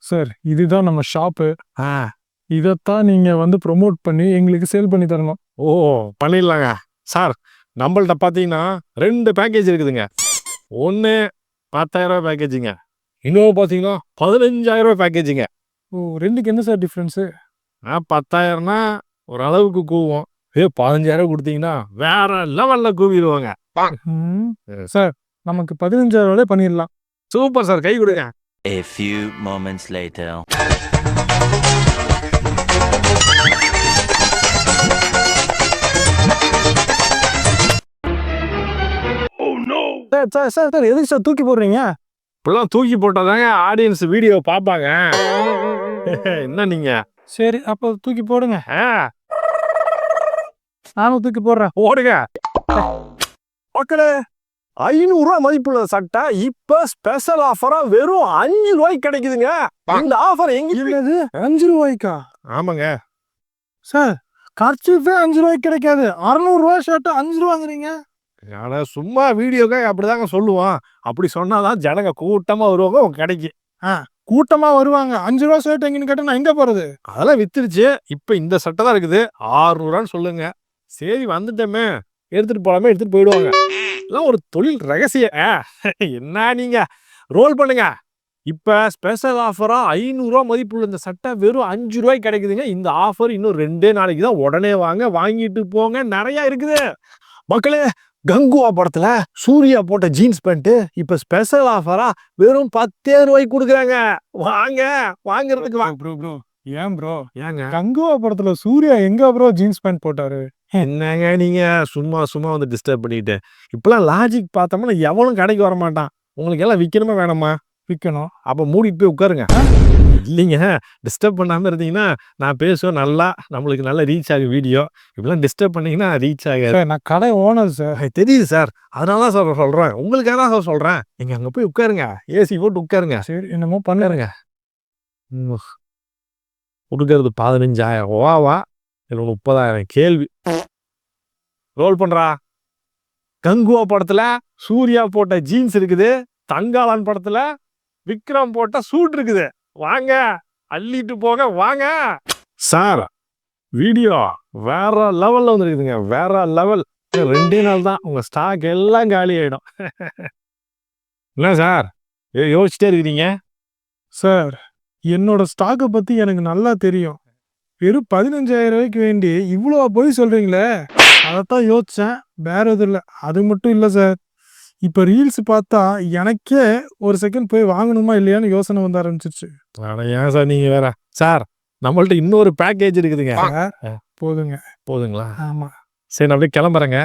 Sir இதுதான் நம்ம shop. ஆ இதைத்தான் நீங்க வந்து ப்ரொமோட் பண்ணி எங்களுக்கு சேல் பண்ணி தரணும். ஓ பண்ணிடலாங்க சார். நம்மள்ட்ட பார்த்தீங்கன்னா 2 பேக்கேஜ் இருக்குதுங்க. ஒன்று 10,000 பேக்கேஜுங்க, இன்னொன்று பார்த்தீங்கன்னா 15,000 பேக்கேஜுங்க. ஓ, ரெண்டுக்கு என்ன சார் டிஃப்ரென்ஸு? 10,000னா ஓரளவுக்கு கூவும், 15,000 கொடுத்தீங்கன்னா வேற லெவலில் கூவிடுவாங்க. சார் நமக்கு 15,000 பண்ணிடலாம். சூப்பர் சார், கை கொடுங்க. A few moments later. Sir sir sir எதுக்கு சார் தூக்கி போடுறீங்க? இப்பெல்லாம் தூக்கி போட்டாதாங்க ஆடியன்ஸ் வீடியோ பார்ப்பாங்க. என்ன நீங்க? சரி அப்போ தூக்கி போடுங்க. ஆ நானும் தூக்கி போடுறேன். ஓடுங்க மக்களே. 500 ரூபா மதிப்புள்ள சட்டை இப்ப ஸ்பெஷல் ஆஃபரா வெறும் 5 ரூபாய்க்கு கிடைக்குதுங்க. இந்த ஆஃபர் எங்க? என்னது 5 ரூபாய்க்கா? ஆமாங்க சார் கர்ச்சீஃபே 5 ரூபாய்க்கு கிடைக்காது. 600 ரூபாய் ஷர்ட் 5 ரூபா வாங்குறீங்க? ஆனா சும்மா வீடியோக்காக அப்படிதாங்க சொல்லுவோம். அப்படி சொன்னாதான் ஜனங்க கூட்டமா வருவாங்க உங்க கடைக்கு. கூட்டமா வருவாங்க. 5 ரூபா ஷர்ட் எங்கன்னு கேட்டா நான் எங்க போறது? அதெல்லாம் வித்துருச்சு. இப்ப இந்த சட்டை தான் இருக்குது. 600 ரூபான்னு சொல்லுங்க. சரி வந்துட்டோமே, எடுத்துட்டு போலாமே, எடுத்துட்டு போயிடுவாங்க. இதெல்லாம் ஒரு தொழில் ரகசியம். என்ன நீங்க ரோல் பண்ணுங்க. இப்ப ஸ்பெஷல் ஆஃபரா 500 ரூபா மதிப்புள்ள இந்த சட்டை வெறும் 5 ரூபாய்க்கு கிடைக்குதுங்க. இந்த ஆஃபர் இன்னும் 2 நாளைக்கு தான். உடனே வாங்க, வாங்கிட்டு போங்க. நிறைய இருக்குது மக்களே. கங்குவா படத்துல சூர்யா போட்ட ஜீன்ஸ் பேண்ட் இப்ப ஸ்பெஷல் ஆஃபரா வெறும் 10 ரூபாய்க்கு கொடுக்குறாங்க. வாங்க, வாங்குறதுக்கு வாங்க. ப்ரோ ப்ரோ ஏன் ப்ரோ? ஏங்க கங்குவா படத்துல சூர்யா எங்க ப்ரோ ஜீன்ஸ் பேண்ட் போட்டாரு? என்னங்க நீங்க சும்மா சும்மா வந்து டிஸ்டர்ப் பண்ணிட்டு. இப்பெல்லாம் லாஜிக் பார்த்தோம்னா எவனும் கடைக்கு வர மாட்டான். உங்களுக்கு எல்லாம் விற்கணுமா வேணாமா? விற்கணும். அப்ப மூடிட்டு போய் உட்காருங்க. இல்லைங்க, டிஸ்டர்ப் பண்ணாம இருந்தீங்கன்னா நான் பேசுவேன், நல்லா நம்மளுக்கு நல்லா ரீச் ஆகும் வீடியோ. இப்பெல்லாம் டிஸ்டர்ப் பண்ணீங்கன்னா ரீச் ஆகாது. சார் நான் கடை ஓனர் சார். தெரியுது சார், அதனால தான் சார் சொல்றேன். உங்களுக்காக தான் சார் சொல்றேன். நீங்க அங்க போய் உட்காருங்க, ஏசி போட்டு உட்காருங்க. சரி என்னமோ பண்ணுறேங்க. கொடுக்கறது 15,000 ரூபாவா இல்லை 30,000 கேள்வி. ரோல் பண்றா. கங்குவா படத்துல சூர்யா போட்ட ஜீன்ஸ் இருக்குது. தங்காளான் படத்துல விக்ரம் போட்ட சூட் இருக்குது. வாங்க, அள்ளிட்டு போக வாங்க. சார் வீடியோ வேற லெவல்ல வந்துருக்குதுங்க. வேற லெவல். 2 நாள் தான் உங்க ஸ்டாக் எல்லாம் காலி ஆயிடும். என்ன சார் யோசிச்சுட்டே இருக்கிறீங்க? சார் என்னோட ஸ்டாக்கை பத்தி எனக்கு நல்லா தெரியும். வெறும் 15,000 ரூபாய்க்கு வேண்டி இவ்வளோ போய் சொல்றீங்களே, அதைத்தான் யோசிச்சேன். வேற எதுவும் இல்லை. அது மட்டும் இல்லை சார், இப்போ ரீல்ஸ் பார்த்தா எனக்கே ஒரு செகண்ட் போய் வாங்கணுமா இல்லையான்னு யோசனை வந்து ஆரம்பிச்சிருச்சு. ஏன் சார் நீங்க வேற? சார் நம்மள்ட்ட இன்னொரு பேக்கேஜ் இருக்குதுங்க. போதுங்க. போதுங்களா? ஆமா சரி, நான் அப்படியே கிளம்புறேங்க.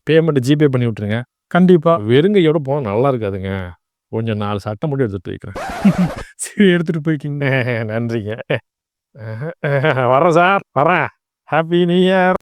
பேமெண்ட் ஜிபே பண்ணி விட்டுருங்க. கண்டிப்பா. வெறுங்கையோட போனால் நல்லா இருக்காதுங்க. கொஞ்சம் 4 சட்டை மட்டும் எடுத்துட்டு வைக்கிறேன். சரி எடுத்துட்டு போய்க்கிங்க. நன்றிங்க. வரேன் சார், வரேன். Happy new year.